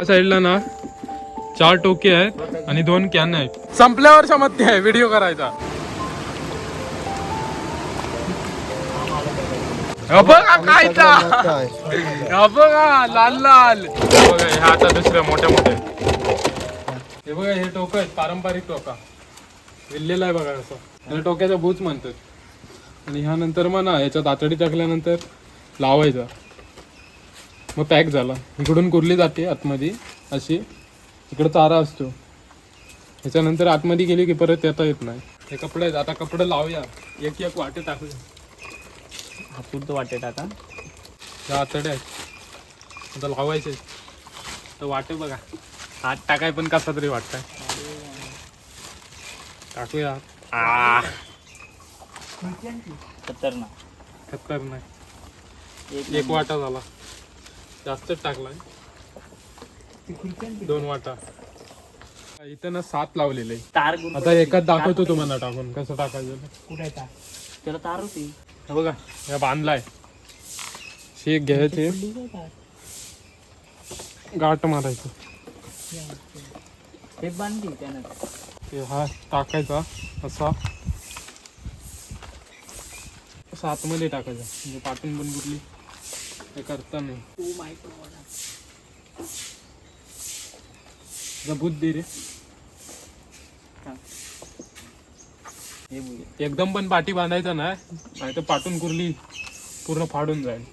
साईडला ना 4 टोके आहेत आणि 2 कॅन आहेत. संपल्यावर समजते आहे व्हिडिओ करायचा. बघा लाल लाल. बघा हे आता दुसऱ्या मोठ्या मोठ्या. हे बघा हे टोक आहेत पारंपरिक टोका. विल्लेला आहे बघा असं. त्याला टोक्याचा बूच म्हणतात. आणि ह्यानंतर मग ना याच्यात आतडी टाकल्यानंतर लावायचा. मग पॅक झाला. इकडून कुरली जाते आतमध्ये अशी. इकडं चारा असतो. ह्याच्यानंतर आतमध्ये गेली की परत येता येत नाही. हे कपडे आहेत. आता कपडे लावूया. एक एक वाटे टाकूया. पुढचं वाटे टाका. ह्या आतड्या आहेत. आता लावायचे. तर वाटे बघा. हात टाकाय पण कसा तरी वाटतंय. टाकूया. खतरनाक. एक वाटा झाला. जास्तच टाकलाय. 2 वाटा. इथं ना 7 लावलेले. आता एकाच दाखवतो तुम्हाला टाकून कसं टाकायचं. कुठे त्याला तार होती. हे बघा या बांधलाय. शेक घ्यायचे. गाठ मारायचं. हे बांधली त्यानं. हा टाकायचा असा आतमध्ये टाकायचा. म्हणजे पाठून पण कुठली हे करता नाही. बुद्ध दे रे. एकदम पण पाठी बांधायचा नाही तर पाठून कुरली पूर्ण फाडून जाईल.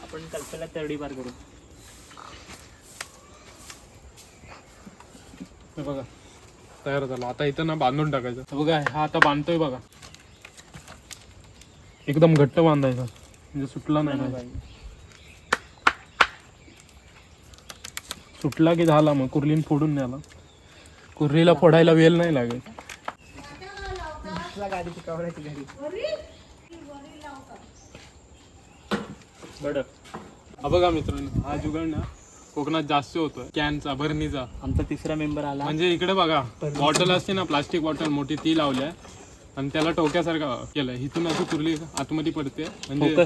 आपण कल्पना तेवढी पार करू. बघा तयार झाला. आता इथं ना बांधून टाकायचं. बघा हा आता बांधतोय बघा. एकदम घट्ट बांधायचा म्हणजे सुटला नाही. सुटला की झाला. मग कुर्लीन फोडून न्याला. कुर्लीला फोडायला वेळ नाही लागेल. हा बघा मित्रांनो हा जुगाड ना कोकणात जास्त होतोय. कॅनचा भरणीचा. आमचा 3रा मेंबर आला. म्हणजे इकडे बघा बॉटल असते ना प्लास्टिक बॉटल मोठी ती लावली आहे आणि त्याला टोक्यासारखं केलंय. इथून असं कुरली आतमध्ये पडते. म्हणजे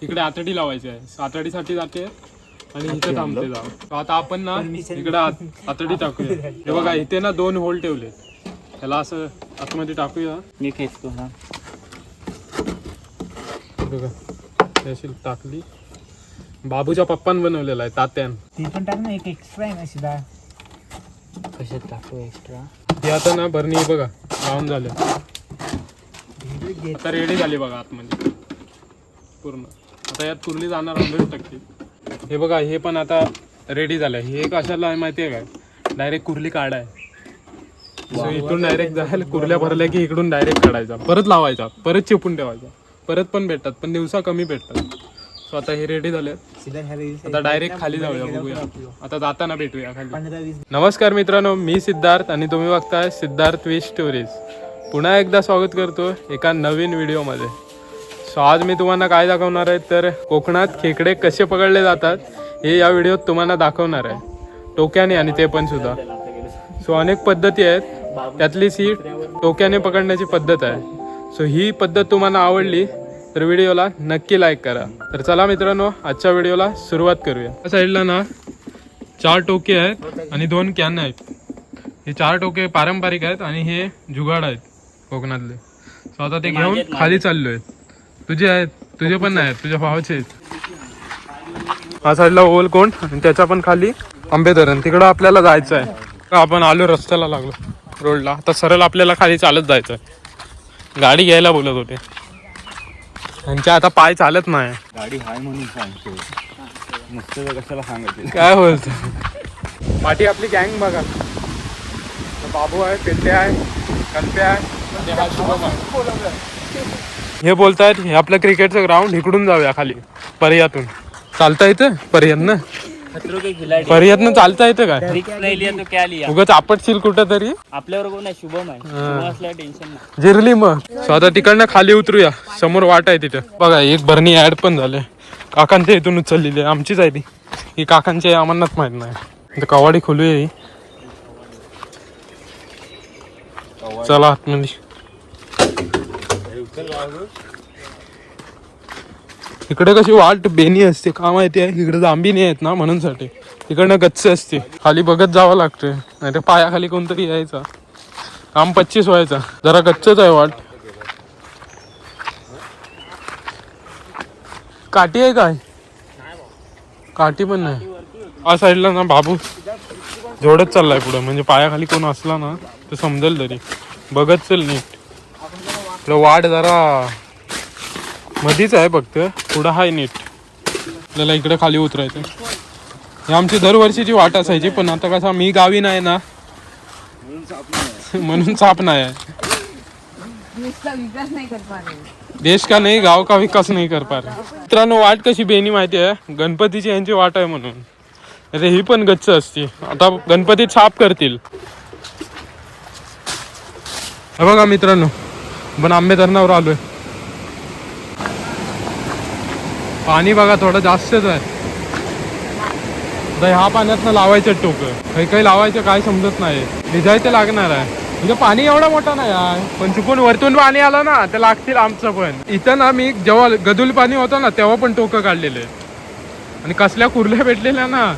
इकडे आतडी लावायची आहे. आतडीसाठी जाते आणि इथे थांबते जाऊ. आता आपण ना इकडे आतडी टाकूया. हे बघा इथे ना 2 होल ठेवले. त्याला असं आतमध्ये टाकूया. मी खेचतो. हा बघा अशी टाकली. बाबूच्या पप्पान बनवलेला आहे तात्यान. ती पण टाक ना. एक एक्स्ट्रा आहे ना सीधा. कशात टाकू एक्स्ट्रा. ती आता ना भरणी बघा लावून झाले. आता रेडी झाली बघा आतमध्ये पूर्ण. आता यात कुरली जाणार 100%. हे बघा हे पण आता रेडी झालंय. हे कशाला आहे माहिती आहे काय. डायरेक्ट कुरली काढाय. इथून डायरेक्ट जायला कुरल्या भरल्या की इकडून डायरेक्ट काढायचा. परत लावायचा. परत चिपून ठेवायचा. परत पण भेटतात पण दिवसा कमी भेटतात. सो आता हे रेडी झाले. आता डायरेक्ट खाली जाऊया. बघूया आता जाताना भेटूया खाली. नमस्कार मित्रांनो मी सिद्धार्थ आणि तुम्ही बघताय सिद्धार्थ वी स्टोरीज. पुन्हा एकदा स्वागत करतो एका नवीन व्हिडिओमध्ये. सो आज मी तुम्हाला काय दाखवणार आहे तर कोकणात खेकडे कसे पकडले जातात हे या व्हिडिओत तुम्हाला दाखवणार आहे. टोक्याने आणि ते पण सुद्धा. सो अनेक पद्धती आहेत. त्यातलीच ही टोक्याने पकडण्याची पद्धत आहे. सो ही पद्धत तुम्हाला आवडली तर व्हिडिओला नक्की लाईक करा. तर चला मित्रांनो आजच्या व्हिडिओला सुरुवात करूया. या साईडला ना 4 टोके आहेत आणि 2 कॅन आहेत. हे 4 टोके पारंपरिक आहेत आणि हे जुगाड आहेत कोकणातले. सो आता ते घेऊन खाली चाललोय. तुझे आहेत तुझे पण नाही आहेत तुझ्या भावाचे आहेत. हा साईडला ओलकोंड आणि त्याच्या पण खाली आंबे धरण. तिकडं आपल्याला जायचं आहे. आपण आलो रस्त्याला लागलो रोडला. आता सरळ आपल्याला खाली चालत जायचं आहे. गाडी घ्यायला बोलत होते. त्यांच्या आता पाय चालत नाही. गाडी हाय म्हणून सांगतो. नुसतं कशाला सांगायचं. काय बोलतो. पाठी आपली गँग बघा. बाबू आहे पेटे आहे कल्प्या आहे आणि हा शुभम आहे. हे बोलतायत हे आपलं क्रिकेटचं ग्राउंड. इकडून जाऊया खाली पर्यातून. चालता येतं पर्यातनं. पर्यातनं चालता येतं काय. उगाच आपटशील कुठं तरी. आपल्यावर कोण आहे. शुभम आहे. टेन्शन नाही. जिरली मग. स्वतः तिकडनं खाली उतरूया. समोर वाट आहे तिथं बघा. एक भरणी ऍड पण झाले. काकांच्या इथून उचललेली आहे. आमचीच आहे ती. ही काकांची आम्हालाच माहित नाही. कवाडी खोलूया ही. चला आतमध्ये. इकडे कशी वाट बेनी असते का माहिती आहे, इकडे जांबी नाही आहेत ना म्हणून साठी. तिकडनं गच्च असते, खाली बघत जावं लागतंय, नाही तर पायाखाली कोणतरी यायचा, काम 25 व्हायचा. जरा गच्चच आहे वाट. काठी आहे काय? काठी पण नाही. या साईडला ना बाबू जोडत चाललाय पुढं, म्हणजे पायाखाली कोण असला ना तर समजेल तरी. बघत चल नीट. इकडं वाट जरा मधीच आहे फक्त, पुढं हाय नीट. आपल्याला इकडे खाली उतरायचं. ही आमची दरवर्षीची वाट असायची, पण आता कसा मी गावी नाही ना म्हणून साप नाही आहे. देश का नाही गाव का विकास नाही कर पा रहे. मित्रांनो वाट कशी बेनी माहिती आहे, गणपतीची यांची वाट आहे म्हणून. अरे ही पण गच्च असते, आता गणपतीत साफ करतील. हे बघा मित्रांनो, पण आंबे धरणावर आलोय. पाणी बघा थोडं जास्तच आहे. ह्या पाण्यातनं लावायचं टोकं, काही काही लावायचं काय समजत नाही, भिजायचं लागणार आहे. इथं पाणी एवढा मोठा नाही आहे, पण चुकून वरतून पाणी आलं ना ते लागतील आमचं पण. इथं ना मी जेव्हा गदुल पाणी होतं ना तेव्हा पण टोकं काढलेले, आणि कसल्या कुर्ल्या भेटलेल्या ना.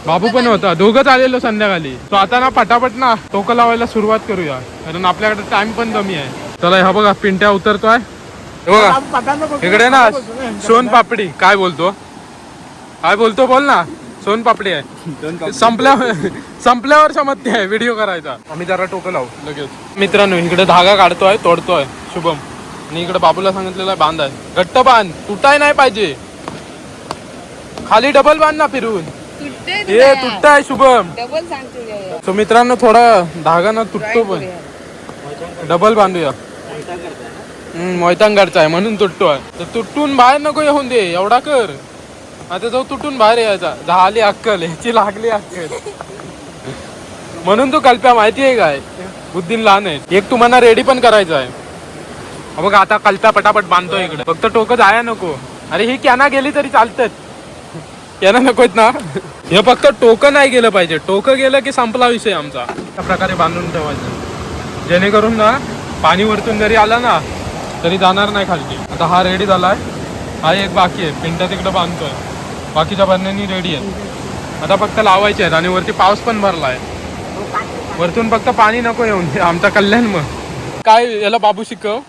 बाबू पण होता, दोघंच आलेलो संध्याकाळी. तो आता ना पटापट ना टोकं लावायला सुरुवात करूया, कारण आपल्याकडे टाइम पण कमी आहे. चला हा बघा पिंट्या उतरतोय. बघा इकडे ना सोन पापडी. काय बोलतो, काय बोलतो बोल ना. सोन पापडी आहे, संपल्यावर समजते आहे व्हिडिओ करायचा. आम्ही जरा टोकं लावू लगेच. मित्रांनो इकडे धागा काढतोय, तोडतोय शुभम, आणि इकडे बाबूला सांगितलेलं आहे बांध आहे, घट्ट बांध, तुटाय नाही पाहिजे. खाली डबल बांध ना फिरून, हे तुटताय शुभम. सो मित्रांनो थोडा धागा ना तुटतो, पण डबल बांधूया. मोयतांगडचा आहे म्हणून तुटतोय, तर तुटून बाहेर नको येऊन दे, एवढा कर. आता जो तुटून बाहेर यायचा, झाली अक्कल, ह्याची लागली अक्कल. म्हणून तू कल्प्या माहिती आहे काय, बुद्धीन लहान आहे. एक तुम्हाला रेडी पण करायचं आहे. बघा आता कल्प्या पटापट बांधतो इकडे, फक्त टोकं जाया नको. अरे ही कॅना गेली तरी चालतात, कॅना नकोत ना. हे फक्त टोकं नाही गेलं पाहिजे, टोकं गेलं की संपला विषय आमचा. अशा प्रकारे बांधून ठेवायचं, जेणेकरून ना पाणी वरतून जरी आला ना तरी जाणार नाही खालती. आता हा रेडी झालाय, हा एक बाकी आहे, पिंट्या तिकडे बांधतोय, बाकीच्या बरण्यांनी रेडी आहेत. आता फक्त लावायचे आहेत, आणि वरती पाऊस पण भरलाय, वरतून फक्त पाणी नको येऊन दे, आमचा कल्याण. मग काय याला बाबू शिकव,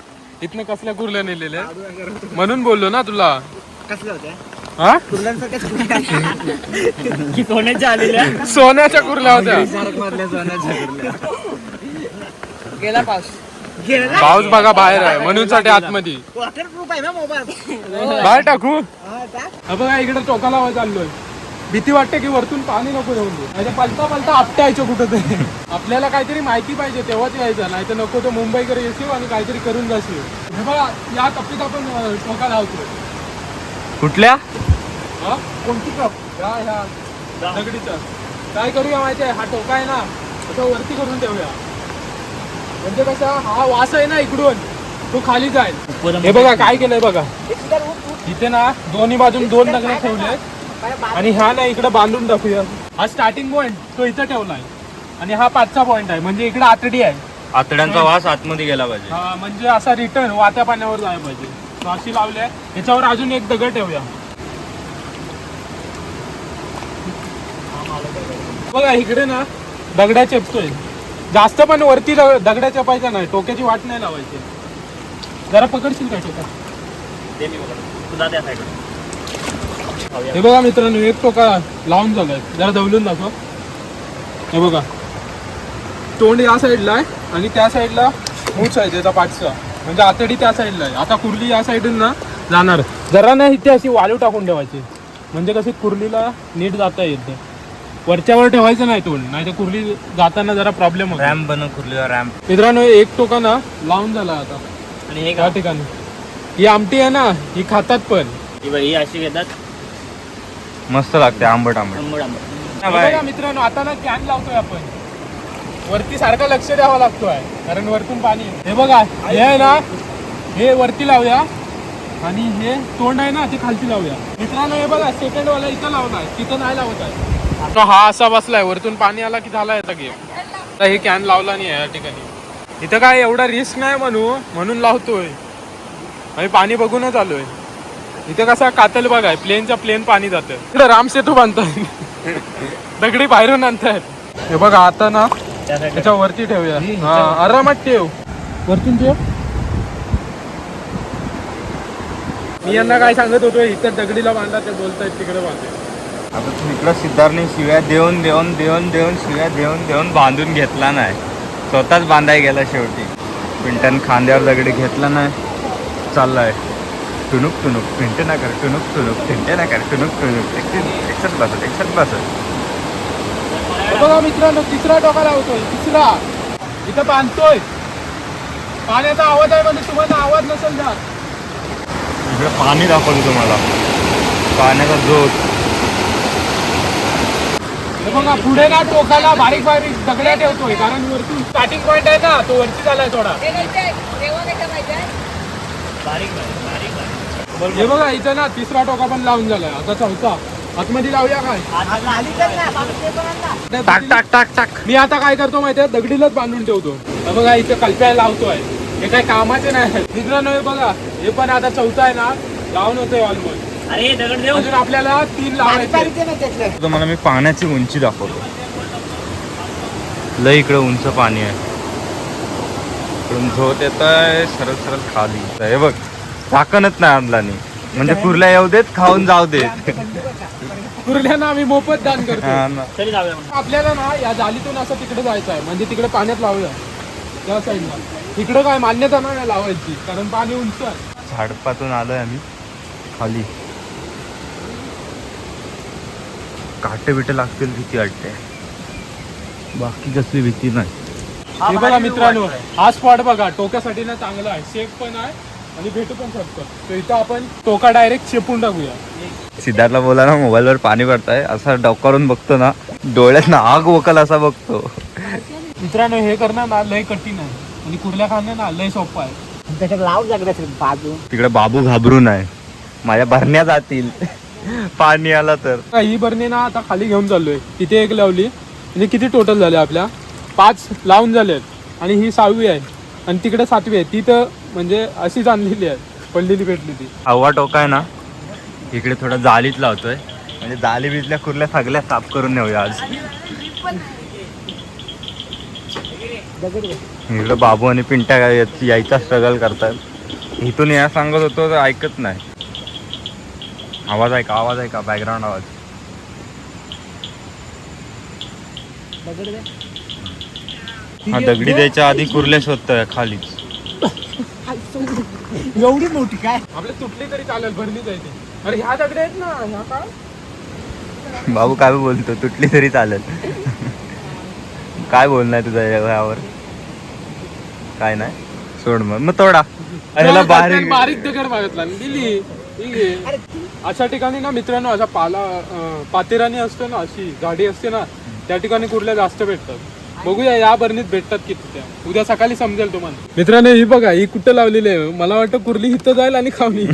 इथनं कसल्या कुर्ल्या नेलेल्या म्हणून बोललो ना तुला. हा सोन्याच्या कुर्ल्या होत्या. गेला पाऊस, पाऊस बघा बाहेर आहे म्हणून साठी आतमध्ये बाहेर टाकू. बघा इकडे टोका लावायला चाललोय, भीती वाटते की वरतून पाणी नको येऊन दे, नाही पलता पलता आपटायचं कुठं तरी. आपल्याला काहीतरी माहिती पाहिजे तेव्हाच यायचं, नाही तर नको तो मुंबईकडे येशील आणि काहीतरी करून जाशील. हे बघा या कप्पीत आपण टोका लावतोय. कुठल्या कोणती कप, ह्या दगडीचा. काय करूया माहिती आहे, हा टोका आहे ना आता वरती करून ठेवूया, म्हणजे कसा हा वास आहे ना इकडून तो खाली जाईल. हे बघा काय केलंय बघा, इथे ना दोन्ही बाजून 2 दगड ठेवले, आणि हा ना इकडे बांधून टाकूया. हा स्टार्टिंग पॉइंट तो इथं ठेवलाय, आणि हा 5चा पॉइंट आहे, म्हणजे इकडे आतडी आहे. आतड्यांचा वास आतमध्ये गेला पाहिजे. हा म्हणजे असा रिटर्न वात्या पाण्यावर जायला पाहिजे. तो अशी लावल्या, याच्यावर अजून एक दगड ठेवूया. बघा इकडे ना दगड्या चेपतोय जास्त, पण वरती दगड्या चेपायचा नाही, टोक्याची वाट नाही लावायची. जरा पकडशील काय टोका. हे बघा मित्रांनो एक टोका लावून झालाय, जरा दवलून दाखव. हे बघा तोंड या साईडला आहे, आणि त्या साईडला मूच आहे त्याचा 5चा, म्हणजे आतडी त्या साईडला आहे. आता कुर्ली या साईडून ना जाणार, जरा ना इथे अशी वाळू टाकून ठेवायची, म्हणजे कशी कुर्लीला नीट जाता येते. वरच्यावर ठेवायचं नाही तोंड, नाही तर कुर्ली जाताना जरा प्रॉब्लेम होतो. रॅम्प बनव कुर्लीला, रॅम्प. मित्रांनो एक टोका ना लावून झाला आता, आणि हे या ठिकाणी ही आमटी आहे ना ही खातात पण, ही अशी घेतात, मस्त लागते आंबट आंबट. बघा मित्रांनो आता ना कॅन लावतोय आपण, वरती सारखं लक्ष द्यावं लागतोय कारण वरतून पाणी. हे बघा हे आहे ना, हे वरती लावूया, आणि हे तोंड आहे ना ते खालती लावूया. मित्रांनो हे बघा सेकंड वाला इथं लावलाय, तिथं नाही लावत आहे. हा असा बसलाय, वरतून पाणी आला की झाला याचा गेम. तर हे कॅन लावला नाही या ठिकाणी, इथं काय एवढा रिस्क नाही म्हणून लावतोय, आम्ही पाणी बघूनच आलोय. इथे कसा कातल बाग आहे, प्लेनच्या प्लेन पाणी जातं. इकडे राम सेतू बांधतात दगडी बाहेरून आणतात. हे बघा आता ना त्याच्या वरती ठेवूया. हा आरामात ठेव, वरतून ठेव. मी यांना काय सांगत होतो, इथं दगडीला बांधा, ते बोलतायत तिकडे बांधे. आता तू इकडं सिद्धार्थने शिव्या देऊन शिव्या देऊन बांधून घेतला नाही, स्वतःच बांधाय गेला शेवटी. पिंटन खांद्यावर दगडी घेतला नाही, चाललाय टुनुक पिंटे ना कर टुनुक पिंटे ना कर टुनुक एकसाथ बसत. बघा मित्रांनो, तिसरा टोका लावतोय, तिसरा इथं बांधतोय. पाण्याचा आवाज आहे म्हणजे तुम्हाला आवाज नसेल जात. इकडे पाणी दाखवतो तुम्हाला, पाण्याचा जोत. हे बघा पुढे ना टोकाला बारीक बारीक दगड्या ठेवतोय, कारण वरती स्टार्टिंग पॉइंट आहे ना, तो वरती झालाय थोडा. हे बघा इथं ना तिसरा टोका पण लावून झालाय, आता चौथा आतमध्ये लावूया काय. टाक टाक टाक टाक. मी आता काय करतो माहितीये, दगडीलाच बांधून ठेवतो. हे बघा इथे कल्प्या लावतोय, हे काय कामाचे नाही मित्रांनो. हे बघा हे पण आता चौथा आहे ना, लावून होतोय ऑलमोस्ट. अजून आपल्याला 3 लावायचे. तुम्हाला मी पाण्याची उंची दाखवतो. लय इकडे उंच पाणी आहे, इकडून झोत येत आहे सरळ खाली. हे बघ झाकणच नाही आणलानी, म्हणजे कुर्ल्या येऊ देत, खाऊन जाऊ देत. कुर्ल्यांना आम्ही मोफत दान करतो. आपल्याला ना या जालीतून असं तिकडे जायचं आहे, म्हणजे तिकडे पाण्यात लावूया त्या साईडला. तिकडं काय मान्यता नाही लावायची, कारण पाणी उंच आहे. झाडपातून आलोय आम्ही खाली. काटे बिटे लागतील भीती वाटते, बाकी कसली भीती नाही. हे बघा मित्रांनो, हा स्पॉट बघा टोक्यासाठी ना चांगला आहे, सेफ पण आहे आणि भेटू पण शकतो. तर इथं आपण टोका डायरेक्ट चेपून टाकूया. सिद्धार्थला बोला ना, मोबाईलवर पाणी पडताय, असा डोकावरून बघतो ना, डोळ्यात ना आग वकल असा बघतो. मित्रांनो हे करणं ना लय कठीण आहे, आणि कुर्ल्या खाणं ना लय सोपं आहे. त्याच्यात लाव लागत बाजू. तिकडे बाबू घाबरून आहे, माझ्या भरण्या जातील पाणी आला तर. ही बरणी ना आता खाली घेऊन चाललोय. तिथे एक लावली, म्हणजे किती टोटल झाले आपल्या 5 लावून झालेत, आणि ही 6वी आहे, आणि तिकडे 7वी आहे. ती तर म्हणजे अशीच आणलेली आहे, पडलेली भेटली ती. हवा टोका आहे ना, इकडे थोडा जालीच लावतोय, म्हणजे जाली बिजल्या कुर्ल्या सगळ्या साफ करून नेऊया आज. इकडे बाबू आणि पिंट्या यायचा स्ट्रगल करतात. इथून या सांगत होतो तर ऐकत नाही. आवाज आहे का बॅकग्राऊंड आवाज. हा दगडी द्यायच्या आधी कुर्ल्या शोधतोय खालीच. एवढी मोठी काय आपल्या तुटली तरी चालेल, भरली जायची. अरे ह्या दगडी आहेत ना, ह्या काय बाबू काय बोलतो, तुटली तरी चालेल. काय बोलणार तुझ्या यावर, काय नाही सोड. मग तोडा बारीक बारीक दगड मागितला, दिली. अशा ठिकाणी ना मित्रांनो, अशा पातेरानी असतो ना, अशी झाडी असते ना, त्या ठिकाणी कुर्ल्या जास्त भेटतात. बघूया या बरणीत भेटतात किती त्या, उद्या सकाळी समजेल तुम्हाला. मित्रांनो ही बघा, ही कुठं लावलेली आहे. मला वाटतं कुर्ली इथं जाईल आणि खावली.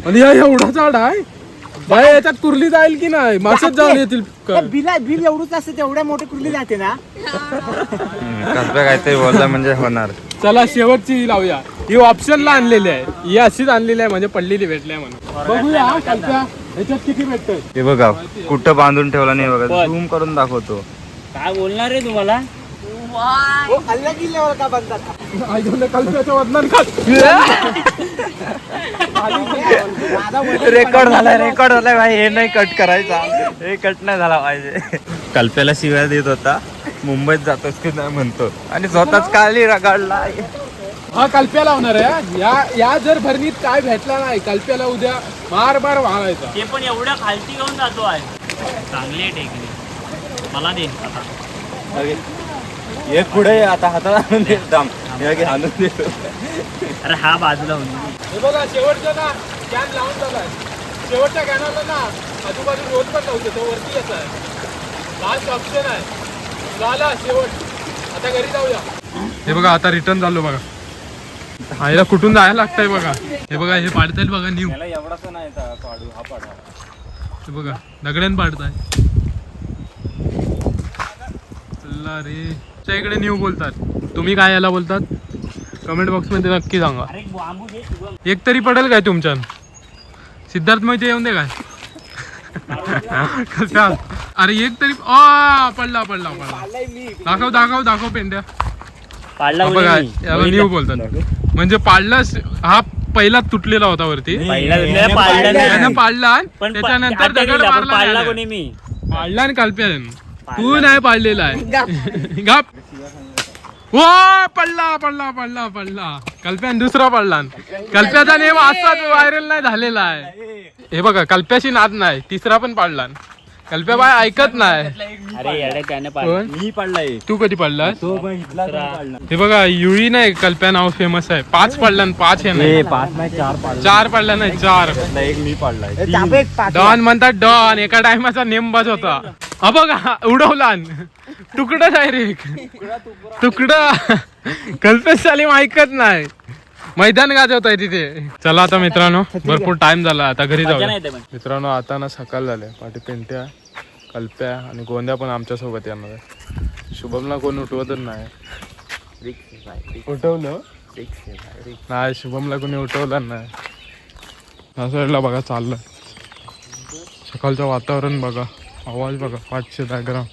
आणि हा एवढा झाड आहे बाय, याच्यात कुर्ली जाईल की नाही, मासच जाऊन येतील. बिल एवढंच असते, तेवढ्या मोठी कुर्ली जाते ना. काहीतरी बोलला म्हणजे होणार. चला शेवटची लावूया. ही ऑप्शनला आणलेली आहे, ही अशीच आणलेली आहे, म्हणजे पडलेली भेटल्या म्हणून. बघूया याच्यात किती भेटतंय. हे बघा कुठं बांधून ठेवला नाही बघा, झूम करून दाखवतो. काय बोलणार रे तुम्हाला. का बनतात कल्प्याच्या वजनान रेकॉर्ड झालाय भाई, हे नाही कट करायचा, हे कट नाही झाला पाहिजे. कल्प्याला शिव्या देत होता, मुंबईत जातोस की नाही म्हणतो, आणि स्वतःच काली रगाडला. हा कल्प्या लावणार आहे. या जर भरणीत काय भेटला नाही, कल्प्याला उद्या मार वाळायचा. ते पण एवढ्या खालती घेऊन जातो आहे. चांगली टेक्निक मला दे आता. एक पुढे आता हाताला आणून देतो. अरे हा बाजूला होऊन. हे बघा शेवटचा ना कॅन लावून झालाय. शेवटच्या कॅनला ना आजूबाजू रोड पण नव्हते, तो वरती येत आहे. लास्ट ऑप्शन आहे, झाला शेवट. आता घरी जाऊया. हे बघा आता रिटर्न झालो बघा. हायला कुठून जायला लागतंय बघा. हे बघा हे पाडतायत बघा न्यू. एवढाच नाही पाडू, हा पाडा. हे बघा दगड्यान पाडताय. रे च्या इकडे न्यू बोलतात, तुम्ही काय याला बोलतात कमेंट बॉक्स मध्ये नक्की सांगा. एक तरी पडेल काय तुमच्यान. सिद्धार्थ माहिती येऊन दे काय कसा अरे एक तरी पडला पडला पडला दाखव पेंड्या पाडला बघा याला न्यू बोलतात म्हणजे पाडलाच हा पहिला तुटलेला होता वरती त्यानं पाडला त्याच्यानंतर दगड मारला पाडला आणि कल्प्या तू नाही पाडलेला आहे गप हो पडला कल्प्यान दुसरा पडला कल्प्याचा नेम असाच व्हायरल नाही झालेला आहे हे बघा कल्प्याशी नाद नाही तिसरा पण पाडला कल्प्या बाय ऐकत नाही अरे त्याने मी पडलाय तू कधी पडला हे बघा युई नाही कल्प्या नाव फेमस आहे 5 पडला 5 हे नाही 5 नाही 4 पडला 4 पडला नाही 4 एक मी पडलाय डॉन म्हणतात डॉन एका टायमाचा नेमबाज होता हा बघा उडवला तुकडा डायरेक्ट तुकडा कल्पेश सालीम ऐकत नाही मैदान गाजवत आहे तिथे चला आता मित्रांनो भरपूर टाइम झाला आता घरी जाऊ मित्रांनो आता ना सकाळ झाले पाठी पेंट्या कल्प्या आणि गोंद्या पण आमच्या सोबत येणार आहे शुभमला कोण उठवतच नाही उठवलं नाही शुभमला कोणी उठवलं नाही ह्या साईडला बघा चाललं सकाळचं वातावरण बघा आवाज बघा 510 ग्राम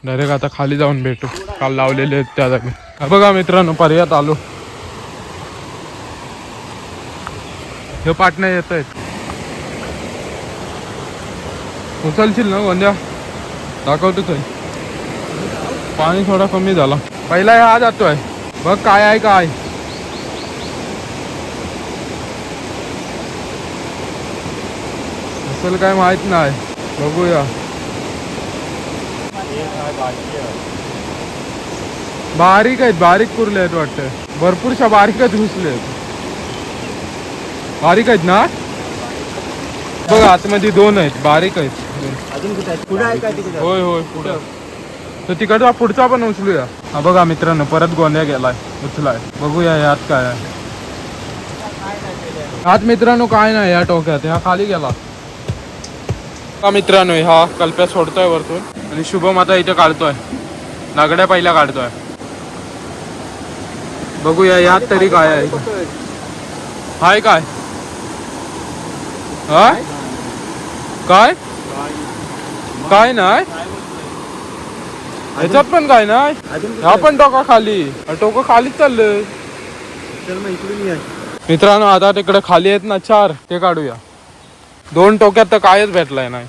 डायरेक्ट आता खाली जाऊन भेटू काल लावलेले आहेत त्या जागी बघा मित्रांनो पर्यात आलो हे पाटण्या येत आहेत उचलशील ना गोंद्या दाखवतोच आहे पाणी थोडा कमी झाला पहिला हा जातोय बघ काय आहे काय असेल काय माहित नाही बघूया बारीक आहेत बारीक कुर्ले आहेत वाटतं भरपूरशा बारीकच घुसले आहेत बारीक आहेत ना बघा आतमध्ये 2 आहेत बारीक आहेत होय होय पुढे तर तिकडचा पुढचा पण उचलूया हा बघा मित्रांनो परत गोंद्या गेलाय उचलाय बघूया यात काय आहे यात मित्रांनो काय नाही या टोक्यात ह्या खाली गेला हा मित्रांनो हा कल्प्या सोडतोय वरतून आणि शुभम आता इथे काढतोय नागड्या पहिल्या काढतोय बघूया यात तरी काय आहे हाय काय हाय काय काय नाही ह्याच्यात पण काय नाही हा पण टोका खाली टोका खालीच चाललंय मित्रांनो आता तिकडे खाली आहेत ना 4 ते काढूया 2 टोक्यात तर कायच भेटलाय नाही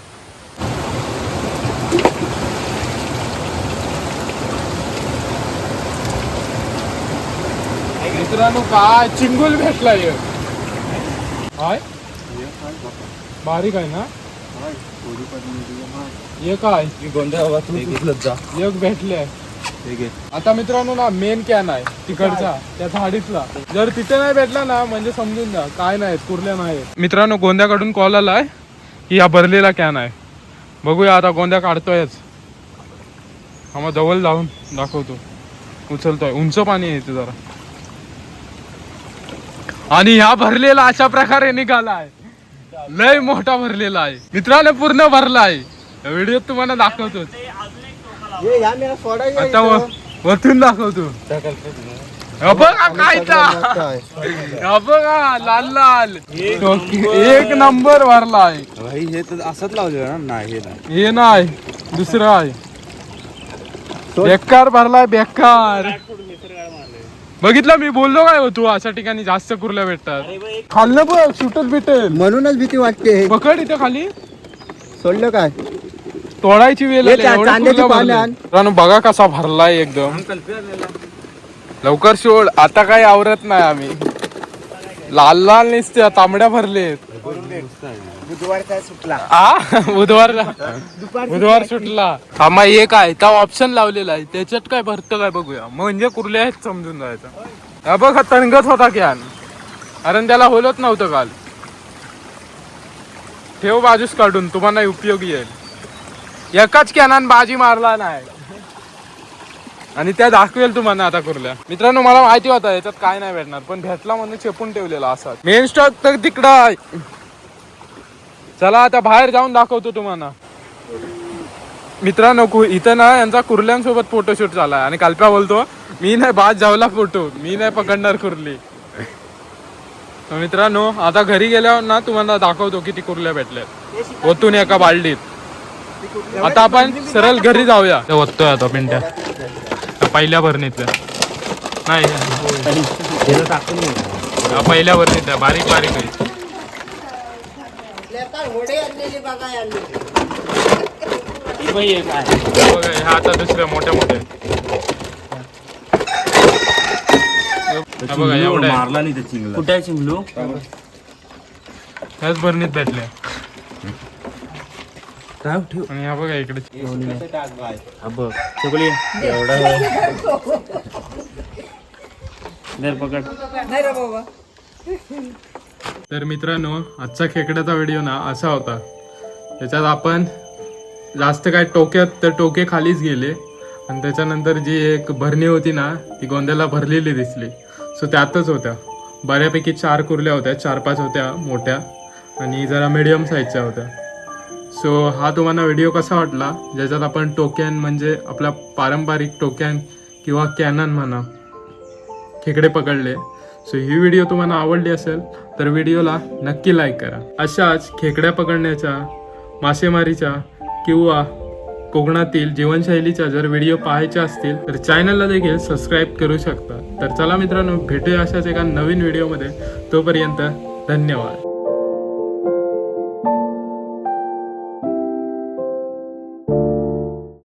मित्रांनो काय चिंगुल भेटलाय हाय बारीक आहे ना एक आहे एक भेटले आता मित्रांनो ना मेन कॅन आहे तिकडचा त्या झाडीतला जर तिथे नाही भेटला ना म्हणजे समजून जा काय नाही कुर्ल्या नाही मित्रांनो गोंद्याकडून कॉल आलाय की हा भरलेला कॅन आहे बघूया आता गोंद्या काढतोयच हा मग जवळ जाऊन दाखवतो उचलतोय उंच पाणी आहे इथे जरा आणि ह्या भरलेला अशा प्रकारे निघालाय लय मोठा भरलेला आहे मित्रांनो पूर्ण भरला आहे व्हिडिओ तुम्हाला दाखवतोच आता वरतून दाखवतो बघा काय बघा लाल लाल एक नंबर भरला आहे हे तर असंच लावलेलं ना हे नाही दुसरं आहे बेकार भरलाय बेकार बघितलं मी बोललो काय हो तू अशा ठिकाणी जास्त कुर्ल्या भेटतात खाल्लं बघ सुटत भेटेल म्हणूनच भीती वाटते पकड इथे खाली सोडलं काय तोडायची वेळ आली. एवढं चांद्याची कुर्ला पानं भरलंय. आण. मित्रांनो बघा कसा भरलाय एकदम लवकर सोड आता काही आवरत नाही आम्ही लाल लाल निसत्या तांबड्या भरलेत बुधवारचा सुटला बुधवार सुटला आम्हा एक आहे त्या ऑप्शन लावलेला आहे त्याच्यात काय भरतं काय बघूया म्हणजे कुर्ले आहेत समजून जायचं हा बघ तणगत होता कॅन कारण त्याला होलत नव्हतं काल ठेव बाजूस काढून तुम्हाला उपयोगी येईल एकाच कॅनान बाजी मारला नाही आणि त्या दाखवेल तुम्हाला आता कुर्ल्या मित्रांनो मला माहिती होता याच्यात काय नाही भेटणार पण भेटला म्हणून चेपून ठेवलेला असा मेन स्टॉक तर तिकडं आहे चला आता बाहेर जाऊन दाखवतो तुम्हाला मित्रांनो इथं ना यांचा कुर्ल्यांसोबत फोटोशूट झालाय आणि कल्प्या बोलतो मी नाही बाद जावला फोटो मी नाही पकडणार कुर्ली तर मित्रांनो आता घरी गेल्यावर ना तुम्हाला दाखवतो किती कुर्ल्या भेटल्यात ओतून एका बालडीत. आता आपण सरळ घरी जाऊया. ओततोय आता पिंट्या त्या पहिल्या भरणीतल्या नाही त्या पहिल्या भरणीतल्या बारीक बारीक आहे. बघा ह्या आता दुसऱ्या मोठ्या मोठ्या बघा एवढ्या मारला नाही ते चिंगला. कुठे चिंगलू? ह्याच भरणीत भेटल्या. ठेव. आणि ह्या बघा इकडे बघ चकुली एवढा पकड. तर मित्रांनो आजचा खेकड्याचा व्हिडिओ ना असा होता. त्याच्यात आपण जास्त काय टोक्यात तर टोके खालीच गेले आणि त्याच्यानंतर जी एक भरणी होती ना ती गोंद्याला भरलेली दिसली. सो त्यातच होत्या बऱ्यापैकी 4 कुर्ल्या होत्या, 4-5 होत्या मोठ्या आणि जरा मिडियम साईजच्या होत्या. सो हा तुम्हाला व्हिडिओ कसा वाटला ज्याच्यात आपण टोक्यान म्हणजे आपला पारंपरिक टोक्यान किंवा कॅनन म्हणा खेकडे पकडले. सो ही व्हिडिओ तुम्हाला आवडली असेल तर व्हिडिओला नक्की लाईक करा. अशाच खेकड्या पकडण्याच्या, मासेमारीच्या किंवा कोकणातील जीवनशैलीच्या जर व्हिडिओ पाहायचे असतील तर चॅनलला देखील सबस्क्राईब करू शकता. तर चला मित्रांनो भेटूया अशाच एका नवीन व्हिडिओमध्ये. तोपर्यंत धन्यवाद.